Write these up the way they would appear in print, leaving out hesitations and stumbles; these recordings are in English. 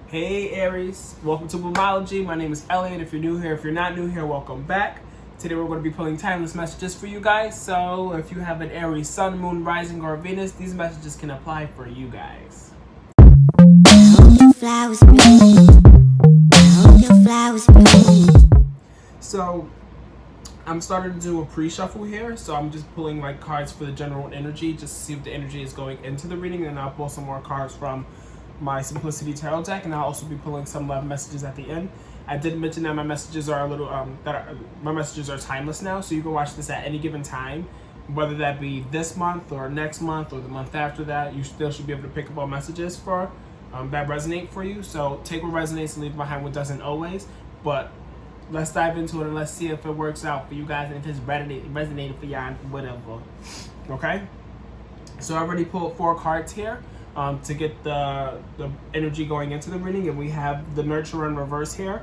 Hey Aries, welcome to Bloomology. My name is Elliott. If you're new here, if you're not new here, welcome back. Today we're going to be pulling timeless messages for you guys. So if you have an Aries Sun, Moon, Rising, or Venus, these messages can apply for you guys. So I'm starting to do a pre-shuffle here. So I'm just pulling like cards for the general energy, just to see if the energy is going into the reading, and I'll pull some more cards from my Simplicity Tarot deck, and I'll also be pulling some love messages at the end. I did mention that my messages are a little my messages are timeless now, so you can watch this at any given time, whether that be this month or next month or the month after that. You still should be able to pick up all messages for that resonate for you. So take what resonates and leave behind what doesn't always. But let's dive into it and let's see if it works out for you guys and if it's resonated for y'all, whatever. Okay. So I already pulled 4 cards here. To get the energy going into the reading, and we have the Nurturer in reverse here.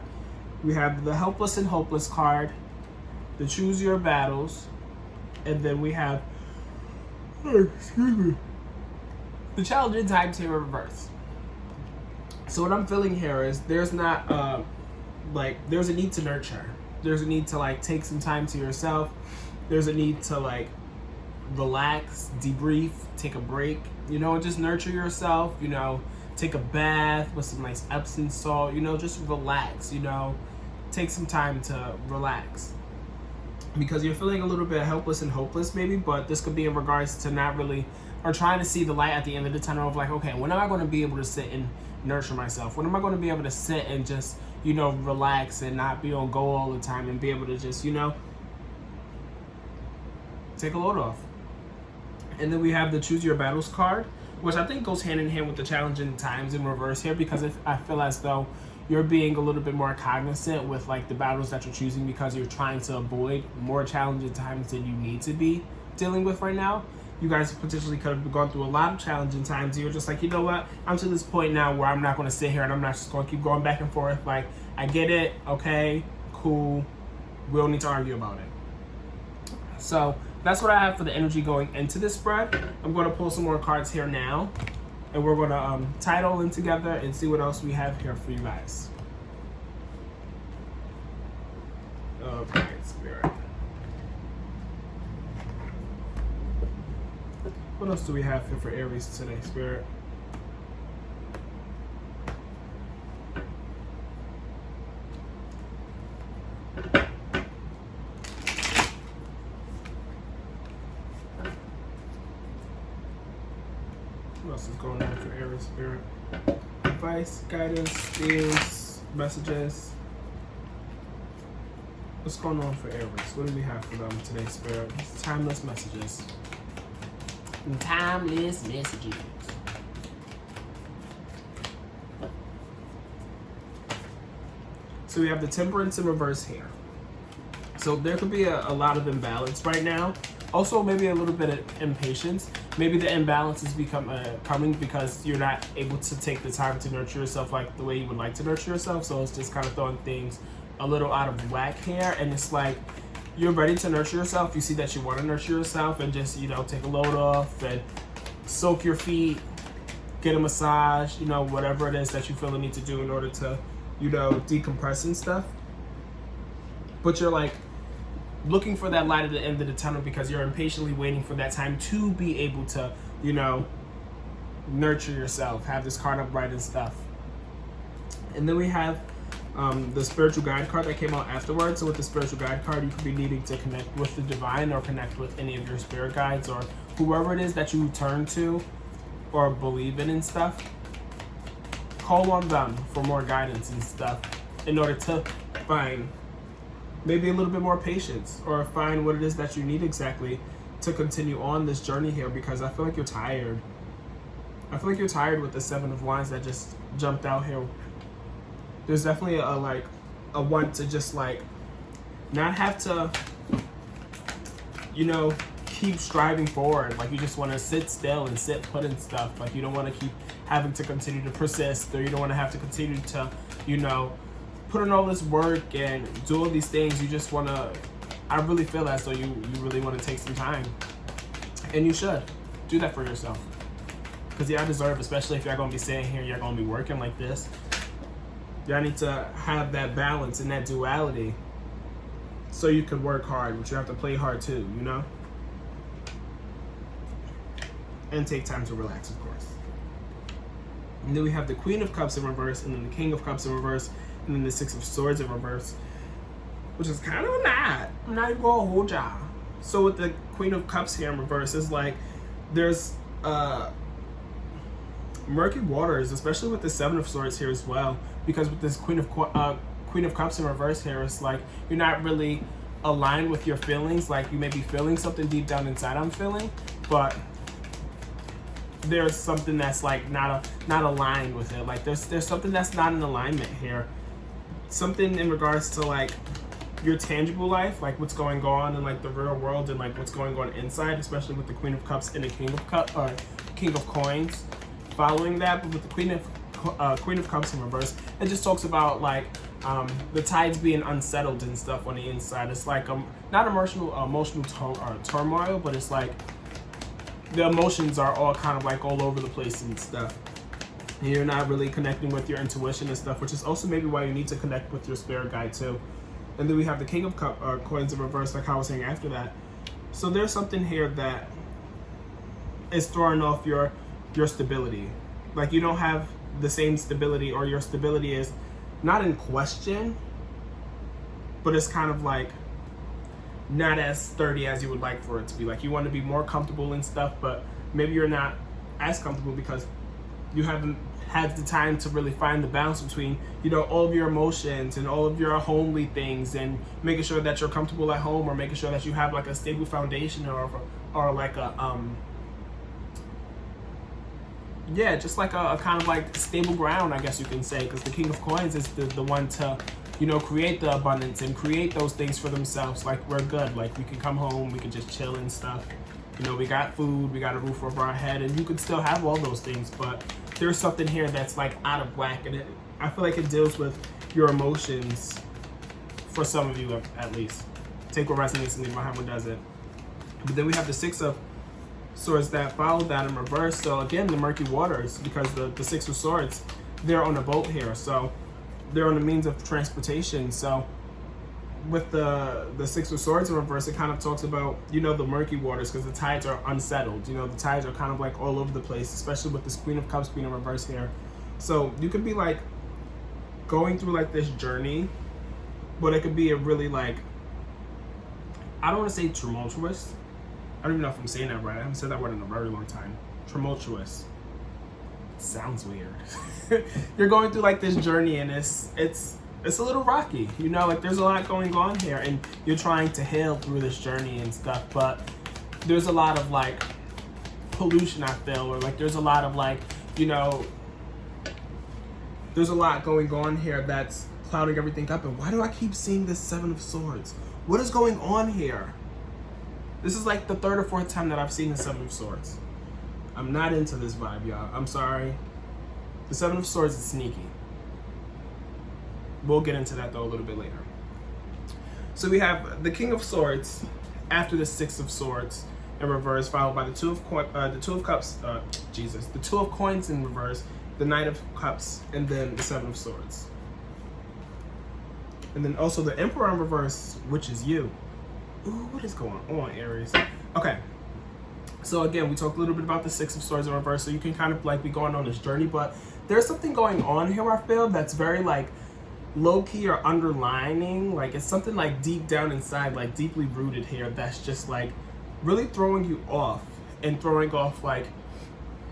We have the Helpless and Hopeless card, the Choose Your Battles, and then we have the Challenging Times here in reverse. So what I'm feeling here is there's not there's a need to nurture. There's a need to like take some time to yourself. There's a need to like relax, debrief, take a break, just nurture yourself, take a bath with some nice Epsom salt, just relax, take some time to relax, because you're feeling a little bit helpless and hopeless maybe, but this could be in regards to not really, or trying to see the light at the end of the tunnel of like, okay, when am I going to be able to sit and nurture myself? When am I going to be able to sit and just, relax and not be on go all the time and be able to just, take a load off? And then we have the Choose Your Battles card, which I think goes hand in hand with the Challenging Times in reverse here, because I feel as though you're being a little bit more cognizant with like the battles that you're choosing, because you're trying to avoid more challenging times than you need to be dealing with right now. You guys potentially could have gone through a lot of challenging times. You're just like, you know what? I'm to this point now where I'm not going to sit here and I'm not just going to keep going back and forth. Like, I get it. Okay, cool. We don't need to argue about it. So that's what I have for the energy going into this spread. I'm going to pull some more cards here now, and we're going to tie it all in together and see what else we have here for you guys. Okay, Spirit. What else do we have here for Aries today, Spirit? What else is going on for Aries, Spirit? Advice, guidance, themes, messages. What's going on for Aries? What do we have for them today, Spirit? Timeless messages. Timeless messages. So we have the Temperance in reverse here. So there could be a lot of imbalance right now. Also, maybe a little bit of impatience. Maybe the imbalance is coming because you're not able to take the time to nurture yourself like the way you would like to nurture yourself. So it's just kind of throwing things a little out of whack here. And it's like you're ready to nurture yourself. You see that you want to nurture yourself and just, take a load off and soak your feet, get a massage, whatever it is that you feel the need to do in order to, decompress and stuff. But you're like looking for that light at the end of the tunnel because you're impatiently waiting for that time to be able to, nurture yourself, have this card upright and stuff. And then we have the Spiritual Guide card that came out afterwards. So with the Spiritual Guide card, you could be needing to connect with the divine or connect with any of your spirit guides or whoever it is that you turn to or believe in and stuff. Call on them for more guidance and stuff in order to find maybe a little bit more patience or find what it is that you need exactly to continue on this journey here, because I feel like you're tired. I feel like you're tired with the 7 of Wands that just jumped out here. There's definitely a want to just like not have to, keep striving forward. Like you just want to sit still and sit put and stuff. Like you don't want to keep having to continue to persist, or you don't want to have to continue to, put in all this work and do all these things. You just want to, I really feel as though you really want to take some time, and you should do that for yourself, because y'all deserve, especially if y'all gonna be sitting here, y'all gonna be working like this, Y'all need to have that balance and that duality so you can work hard, but you have to play hard too, you know? And take time to relax, of course. And then we have the Queen of Cups in reverse, and then the King of Cups in reverse, and then the Six of Swords in reverse, which is kind of not. I'm not even gonna hold y'all. So with the Queen of Cups here in reverse, it's like there's murky waters, especially with the Seven of Swords here as well, because with this Queen of Cups in reverse here, it's like you're not really aligned with your feelings. Like you may be feeling something deep down inside, I'm feeling, but there's something that's like not aligned with it. Like there's something that's not in alignment here. Something in regards to like your tangible life, like what's going on in like the real world and like what's going on inside, especially with the Queen of Cups and the King of Coins following that. But with the Queen of Cups in reverse, it just talks about like the tides being unsettled and stuff on the inside. It's like not emotional turmoil, but it's like the emotions are all kind of like all over the place and stuff. And you're not really connecting with your intuition and stuff, which is also maybe why you need to connect with your spirit guide too. And then we have the King of Coins in reverse, like I was saying after that. So there's something here that is throwing off your stability. Like you don't have the same stability, or your stability is not in question, but it's kind of like not as sturdy as you would like for it to be. Like you want to be more comfortable and stuff, but maybe you're not as comfortable because you haven't had the time to really find the balance between, you know, all of your emotions and all of your homely things, and making sure that you're comfortable at home, or making sure that you have like a stable foundation, or like a yeah, just like a kind of like stable ground, I guess you can say, because the King of Coins is the one to, you know, create the abundance and create those things for themselves. Like we're good, like we can come home, we can just chill and stuff. You know, we got food, we got a roof over our head, and you can still have all those things, but there's something here that's like out of whack, and I feel like it deals with your emotions for some of you at least. Take what resonates and leave behind what doesn't. But then we have the Six of Swords that follow that in reverse. So again, the murky waters, because the Six of Swords, they're on a boat here, so they're on the means of transportation. So with the Six of Swords in reverse, it kind of talks about, you know, the murky waters, because the tides are unsettled. You know, the tides are kind of like all over the place, especially with this Queen of Cups being in reverse here. So you could be like going through like this journey, but it could be a really like, I don't want to say tumultuous. I don't even know if I'm saying that right. I haven't said that word in a very long time. Tumultuous. Sounds weird. You're going through like this journey, and it's a little rocky, you know, like there's a lot going on here, and you're trying to heal through this journey and stuff, but there's a lot of like pollution, I feel, or like there's a lot of like, you know, there's a lot going on here that's clouding everything up. And why do I keep seeing this Seven of Swords? What is going on here? This is like the third or fourth time that I've seen the Seven of Swords. I'm not into this vibe, y'all. I'm sorry. The Seven of Swords is sneaky. We'll get into that though a little bit later. So we have the King of Swords after the Six of Swords in reverse, followed by the Two of Coins in reverse, the Knight of Cups, and then the Seven of Swords. And then also the Emperor in reverse, which is you. Ooh, what is going on, Aries? Okay. So again, we talked a little bit about the Six of Swords in reverse, so you can kind of like be going on this journey, but there's something going on here, I feel, that's very like low-key or underlining. Like it's something like deep down inside, like deeply rooted here, that's just like really throwing you off, and throwing off like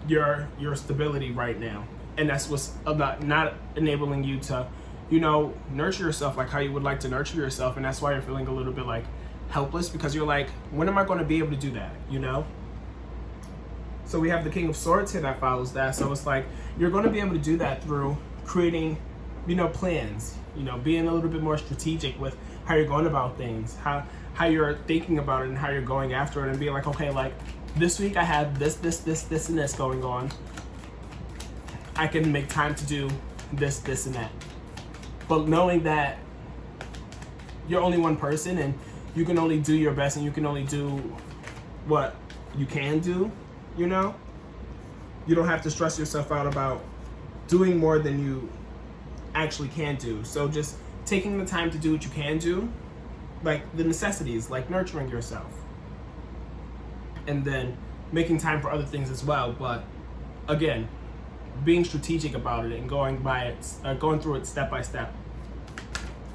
your stability right now. And that's what's about not enabling you to, you know, nurture yourself like how you would like to nurture yourself. And that's why you're feeling a little bit like helpless, because you're like, when am I going to be able to do that, you know? So we have the King of Swords here that follows that. So it's like you're going to be able to do that through creating, you know, plans, you know, being a little bit more strategic with how you're going about things, how you're thinking about it, and how you're going after it, and being like, okay, like this week I have this, and this going on. I can make time to do this, and that. But knowing that you're only one person, and you can only do your best, and you can only do what you can do, you know? You don't have to stress yourself out about doing more than you actually can do. So just taking the time to do what you can do, like the necessities, like nurturing yourself, and then making time for other things as well. But again, being strategic about it and going through it step by step.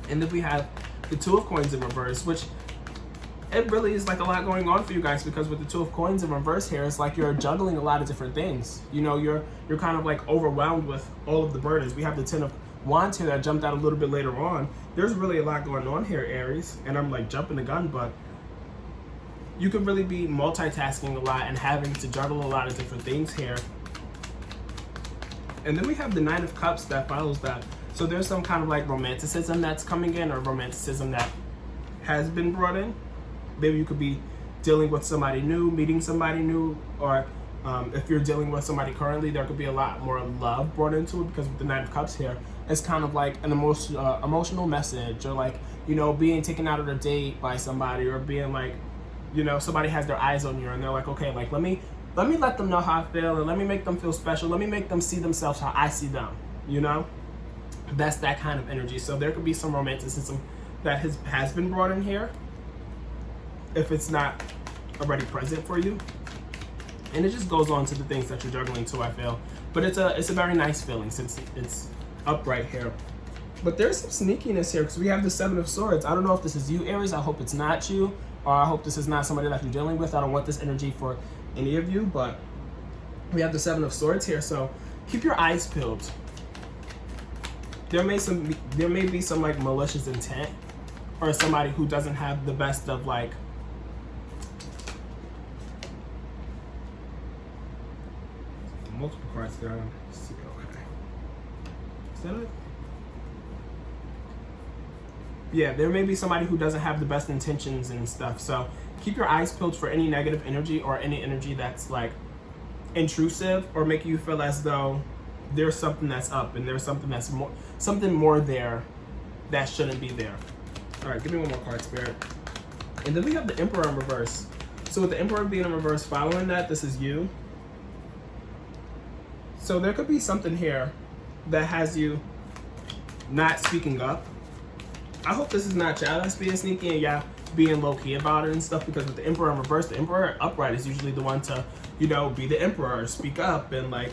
And then we have the Two of Coins in reverse, which it really is like a lot going on for you guys, because with the Two of Coins in reverse here, it's like you're juggling a lot of different things. You know, you're kind of like overwhelmed with all of the burdens. We have the Ten of Wands here that jumped out a little bit later on. There's really a lot going on here, Aries, and I'm like jumping the gun, but you could really be multitasking a lot and having to juggle a lot of different things here. And then we have the Nine of Cups that follows that. So there's some kind of like romanticism that's coming in, or romanticism that has been brought in. Maybe you could be dealing with somebody new, meeting somebody new, or if you're dealing with somebody currently, there could be a lot more love brought into it, because with the Nine of Cups here, it's kind of like an emotional message, or like, you know, being taken out on a date by somebody, or being like, you know, somebody has their eyes on you and they're like, okay, like let me let them know how I feel, and let me make them feel special. Let me make them see themselves how I see them, you know? That's that kind of energy. So there could be some romanticism that has been brought in here, if it's not already present for you. And it just goes on to the things that you're juggling too, I feel. But it's a very nice feeling since it's upright here. But there's some sneakiness here, because we have the Seven of Swords. I don't know if this is you, Aries. I hope it's not you. Or I hope this is not somebody that you're dealing with. I don't want this energy for any of you, but we have the Seven of Swords here. So keep your eyes peeled. There may be some like malicious intent, or somebody who doesn't have the best of like multiple cards there. Let's see, okay. Is that it? Yeah, there may be somebody who doesn't have the best intentions and stuff. So keep your eyes peeled for any negative energy, or any energy that's like intrusive, or making you feel as though there's something that's up and there's something more there that shouldn't be there. All right, give me one more card, Spirit. And then we have the Emperor in reverse. So with the Emperor being in reverse, following that, this is you. So there could be something here that has you not speaking up. I hope this is not y'all that's being sneaky and y'all being low-key about it and stuff, because with the Emperor in reverse, the Emperor upright is usually the one to, you know, be the Emperor, speak up, and like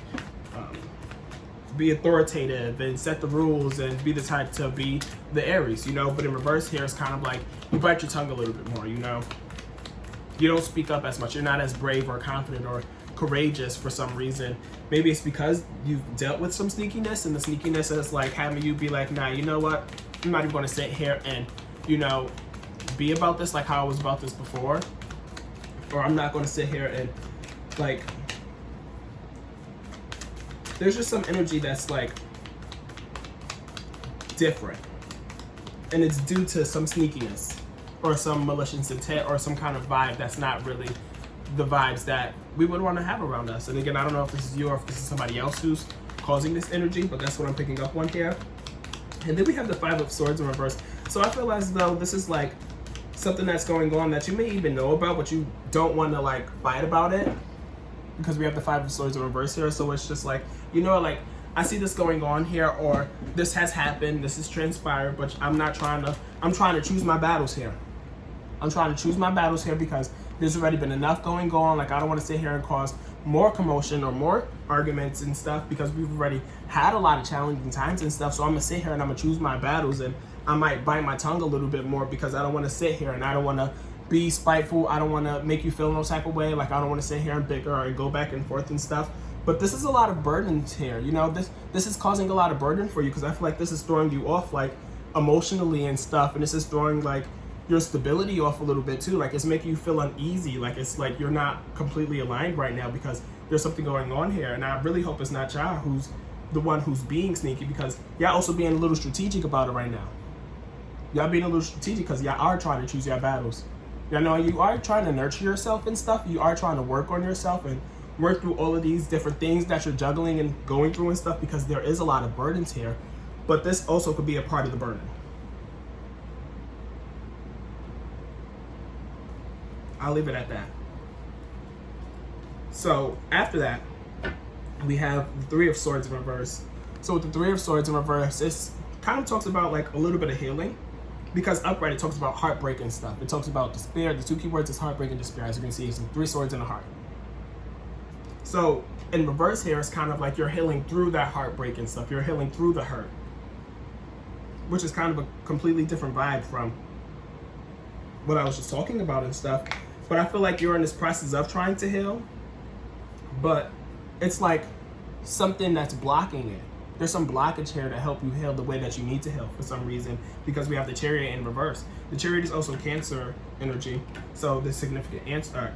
be authoritative and set the rules, and be the type to be the Aries, you know. But in reverse here, it's kind of like you bite your tongue a little bit more, you know. You don't speak up as much. You're not as brave or confident or courageous for some reason. Maybe it's because you've dealt with some sneakiness, and the sneakiness is like having you be like, nah, you know what? I'm not even going to sit here and, you know, be about this like how I was about this before. Or I'm not going to sit here and, like, there's just some energy that's, like, different. And it's due to some sneakiness, or some malicious intent, or some kind of vibe that's not really the vibes that we would want to have around us. And again, I don't know if this is you or if this is somebody else who's causing this energy, but that's what I'm picking up on here. And then we have the Five of Swords in reverse. So I feel as though this is like something that's going on that you may even know about, but you don't want to like fight about it, because we have the Five of Swords in reverse here. So it's just like, you know, like I see this going on here, or this has happened, this has transpired, but I'm trying to choose my battles here. I'm trying to choose my battles here, because there's already been enough going on. Like, I don't want to sit here and cause more commotion or more arguments and stuff, because we've already had a lot of challenging times and stuff. So I'm gonna sit here and I'm gonna choose my battles, and I might bite my tongue a little bit more, because I don't want to sit here and I don't want to be spiteful. I don't want to make you feel no type of way. Like, I don't want to sit here and bicker and go back and forth and stuff. But this is a lot of burdens here. You know, this is causing a lot of burden for you, because I feel like this is throwing you off like emotionally and stuff, and this is throwing like your stability off a little bit too. Like, it's making you feel uneasy. Like, it's like you're not completely aligned right now, because there's something going on here. And I really hope it's not y'all who's the one who's being sneaky, because y'all also being a little strategic about it right now. Y'all being a little strategic because y'all are trying to choose your battles. Y'all know you are trying to nurture yourself and stuff. You are trying to work on yourself and work through all of these different things that you're juggling and going through and stuff, because there is a lot of burdens here. But this also could be a part of the burden. I'll leave it at that. So after that, we have the Three of Swords in reverse. So with the Three of Swords in reverse, kind of talks about like a little bit of healing, because upright, it talks about heartbreak and stuff. It talks about despair. The two key words is heartbreak and despair. As you can see, it's 3 swords in a heart. So in reverse here, it's kind of like you're healing through that heartbreak and stuff. You're healing through the hurt, which is kind of a completely different vibe from what I was just talking about and stuff. But I feel like you're in this process of trying to heal, but it's like something that's blocking it. There's some blockage here to help you heal the way that you need to heal for some reason, because we have the Chariot in reverse. The Chariot is also Cancer energy, so there's significant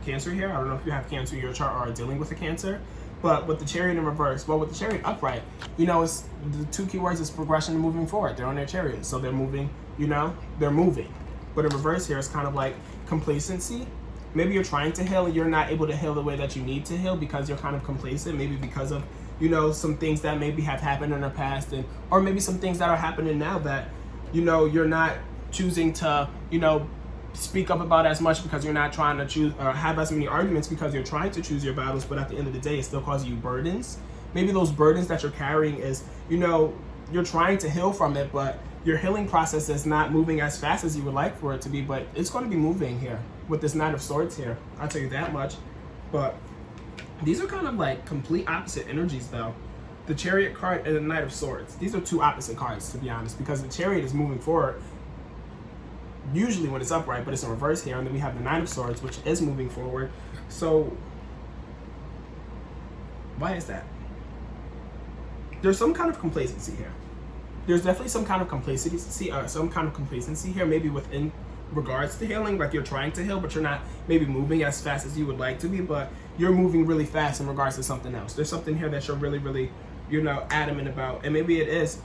Cancer here. I don't know if you have Cancer in your chart or are dealing with a Cancer, but with the Chariot in reverse, well, with the Chariot upright, you know, it's the two keywords is progression and moving forward. They're on their Chariot, so they're moving, you know, they're moving. But in reverse here, it's kind of like complacency. Maybe you're trying to heal and you're not able to heal the way that you need to heal because you're kind of complacent, maybe because of, you know, some things that maybe have happened in the past, and or maybe some things that are happening now that, you know, you're not choosing to, you know, speak up about as much because you're not trying to choose or have as many arguments because you're trying to choose your battles, but at the end of the day, it's still causing you burdens. Maybe those burdens that you're carrying is, you know, you're trying to heal from it, but your healing process is not moving as fast as you would like for it to be, but it's going to be moving here with this Knight of Swords here. I'll tell you that much. But these are kind of like complete opposite energies though. The Chariot card and the Knight of Swords. These are two opposite cards, to be honest, because the Chariot is moving forward usually when it's upright, but it's in reverse here. And then we have the Knight of Swords, which is moving forward. So why is that? There's some kind of complacency here. There's definitely some kind of complacency here, maybe within regards to healing, like you're trying to heal, but you're not maybe moving as fast as you would like to be, but you're moving really fast in regards to something else. There's something here that you're really, really, you know, adamant about, and maybe it is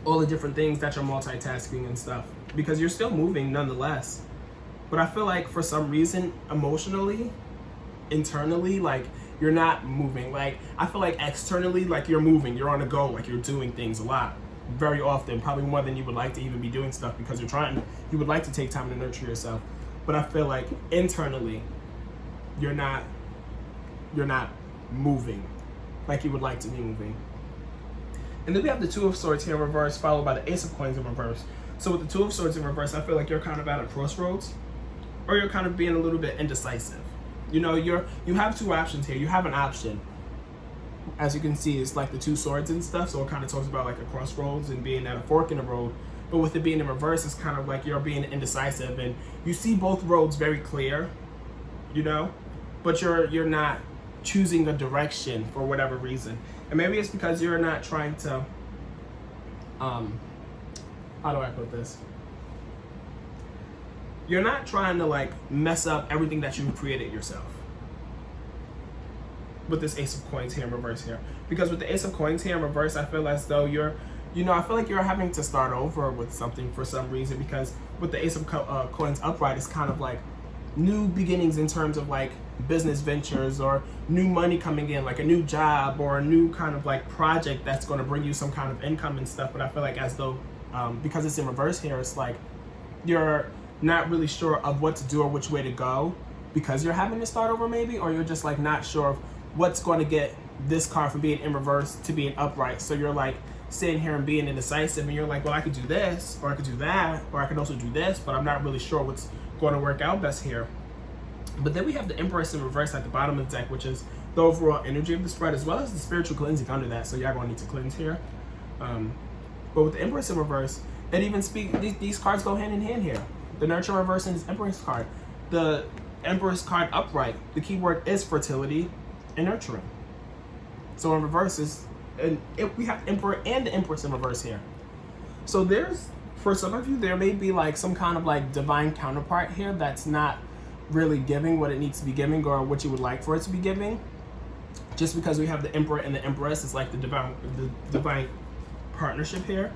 all the different things that you're multitasking and stuff, because you're still moving nonetheless. But I feel like for some reason, emotionally, internally, like you're not moving. Like I feel like externally, like you're moving, you're on a go, like you're doing things a lot, very often, probably more than you would like to even be doing stuff, because you would like to take time to nurture yourself. But I feel like internally, you're not moving like you would like to be moving. And then we have the Two of Swords here in reverse, followed by the Ace of Coins in reverse. So with the Two of Swords in reverse, I feel like you're kind of at a crossroads, or you're kind of being a little bit indecisive. You know, you have two options here. You have an option. As you can see, it's like the two swords and stuff, so it kind of talks about like a crossroads and being at a fork in the road. But with it being in reverse, it's kind of like you're being indecisive, and you see both roads very clear, you know, but you're not choosing a direction for whatever reason. And maybe it's because you're not trying to, how do I put this? You're not trying to like mess up everything that you've created yourself. With this Ace of Coins here in reverse here. Because with the Ace of Coins here in reverse, I feel as though I feel like you're having to start over with something for some reason, because with the Ace of Coins upright, it's kind of like new beginnings in terms of like business ventures or new money coming in, like a new job or a new kind of like project that's going to bring you some kind of income and stuff. But I feel like as though, because it's in reverse here, it's like you're not really sure of what to do or which way to go, because you're having to start over maybe, or you're just like not sure of what's going to get this card from being in reverse to being upright. So you're like sitting here and being indecisive, and you're like, well, I could do this, or I could do that, or I could also do this, but I'm not really sure what's going to work out best here. But then we have the Empress in reverse at the bottom of the deck, which is the overall energy of the spread, as well as the spiritual cleansing under that. So y'all going to need to cleanse here. But with the Empress in reverse, it even these cards go hand in hand here. The Nurture reverse and this Empress card. The Empress card upright, the keyword is fertility and nurturing. So in reverse we have Emperor and the Empress in reverse here. So for some of you, there may be like some kind of like divine counterpart here that's not really giving what it needs to be giving or what you would like for it to be giving. Just because we have the Emperor and the Empress, it's like the divine partnership here.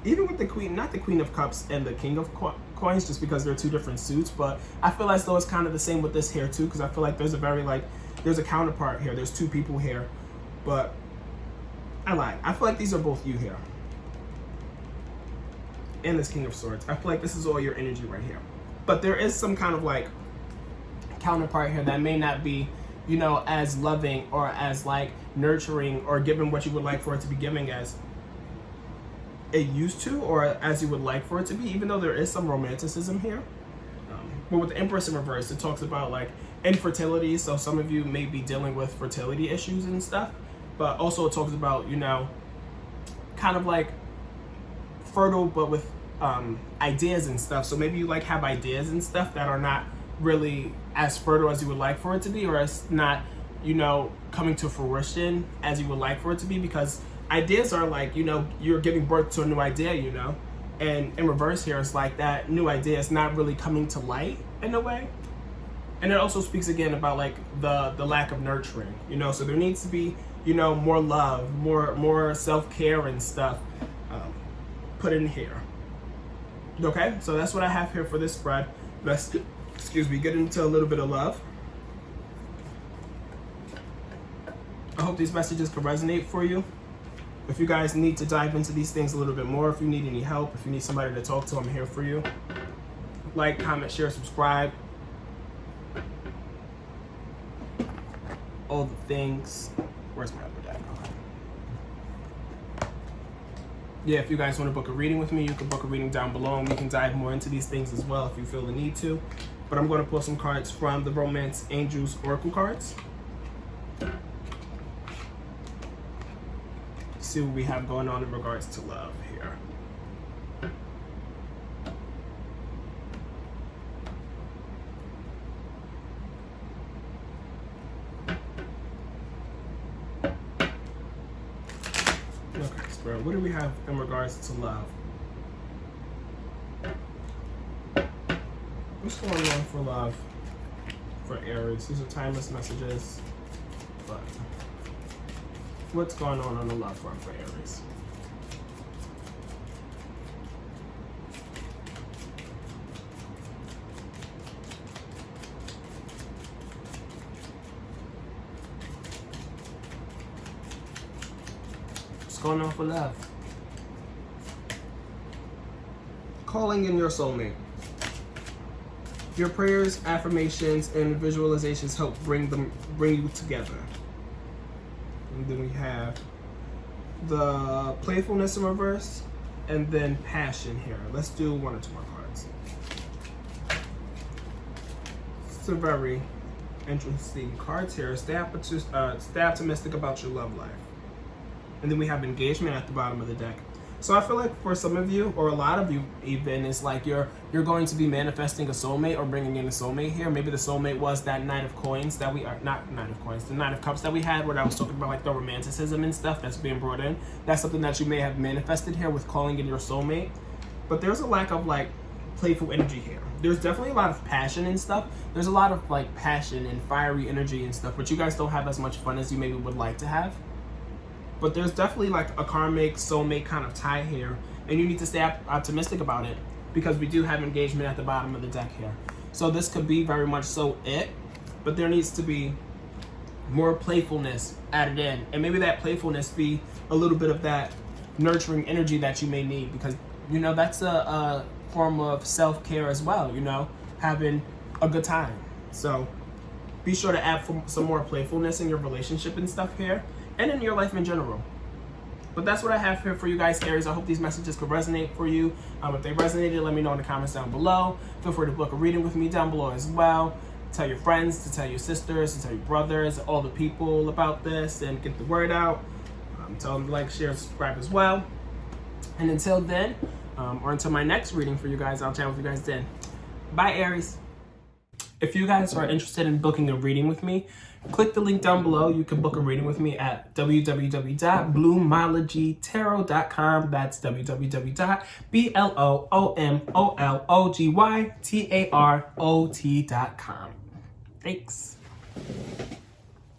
Even with the Queen, not the Queen of Cups and the King of Coins, just because they're two different suits, but I feel as though it's kind of the same with this here too, because I feel like there's a counterpart here. There's two people here, but I lied. I feel like these are both you here. And this King of Swords. I feel like this is all your energy right here. But there is some kind of like counterpart here that may not be, you know, as loving or as like nurturing or giving what you would like for it to be giving as. it used to or as you would like for it to be, even though there is some romanticism here. But with the Empress in reverse, it talks about like infertility. So some of you may be dealing with fertility issues and stuff, but also it talks about, you know, kind of like fertile, but with ideas and stuff. So maybe you like have ideas and stuff that are not really as fertile as you would like for it to be, or it's not, you know, coming to fruition as you would like for it to be, because ideas are like, you know, you're giving birth to a new idea, you know. And in reverse here, it's like that new idea is not really coming to light in a way. And it also speaks again about like the lack of nurturing, you know. So there needs to be, you know, more love, more self-care and stuff put in here. Okay, so that's what I have here for this spread. Let's, excuse me, get into a little bit of love. I hope these messages can resonate for you. If you guys need to dive into these things a little bit more, if you need any help, if you need somebody to talk to, I'm here for you. Like, comment, share, subscribe. All the things. Where's my other deck? Okay. Yeah, if you guys want to book a reading with me, you can book a reading down below, and we can dive more into these things as well if you feel the need to. But I'm going to pull some cards from the Romance Angels Oracle cards. See what we have going on in regards to love here. Okay, Spirit, what do we have in regards to love? What's going on for love for Aries? These are timeless messages, but what's going on the love front for Aries? What's going on for love? Calling in your soulmate. Your prayers, affirmations, and visualizations help bring you together. And then we have the playfulness in reverse, and then passion here. Let's do one or two more cards. It's a very interesting cards here. Stay optimistic about your love life. And then we have engagement at the bottom of the deck. So I feel like for some of you, or a lot of you even, it's like you're going to be manifesting a soulmate or bringing in a soulmate here. Maybe the soulmate was that Knight of Coins that we are, not Knight of Coins, the Knight of Cups that we had, where I was talking about like the romanticism and stuff that's being brought in. That's something that you may have manifested here with calling in your soulmate. But there's a lack of like playful energy here. There's definitely a lot of passion and stuff. There's a lot of like passion and fiery energy and stuff, but you guys don't have as much fun as you maybe would like to have. But there's definitely like a karmic soulmate kind of tie here, and you need to stay optimistic about it, because we do have engagement at the bottom of the deck here. So this could be very much so it, but there needs to be more playfulness added in, and maybe that playfulness be a little bit of that nurturing energy that you may need, because you know that's a form of self-care as well, you know, having a good time. So be sure to add some more playfulness in your relationship and stuff here, and in your life in general. But that's what I have here for you guys, Aries. I hope these messages could resonate for you. If they resonated, let me know in the comments down below. Feel free to book a reading with me down below as well. Tell your friends, to tell your sisters, to tell your brothers, all the people about this, and get the word out. Tell them to like, share, subscribe as well. And until then, or until my next reading for you guys, I'll chat with you guys then. Bye, Aries. If you guys are interested in booking a reading with me, click the link down below. You can book a reading with me at www.bloomologytarot.com. That's www.bloomologytarot.com. Thanks.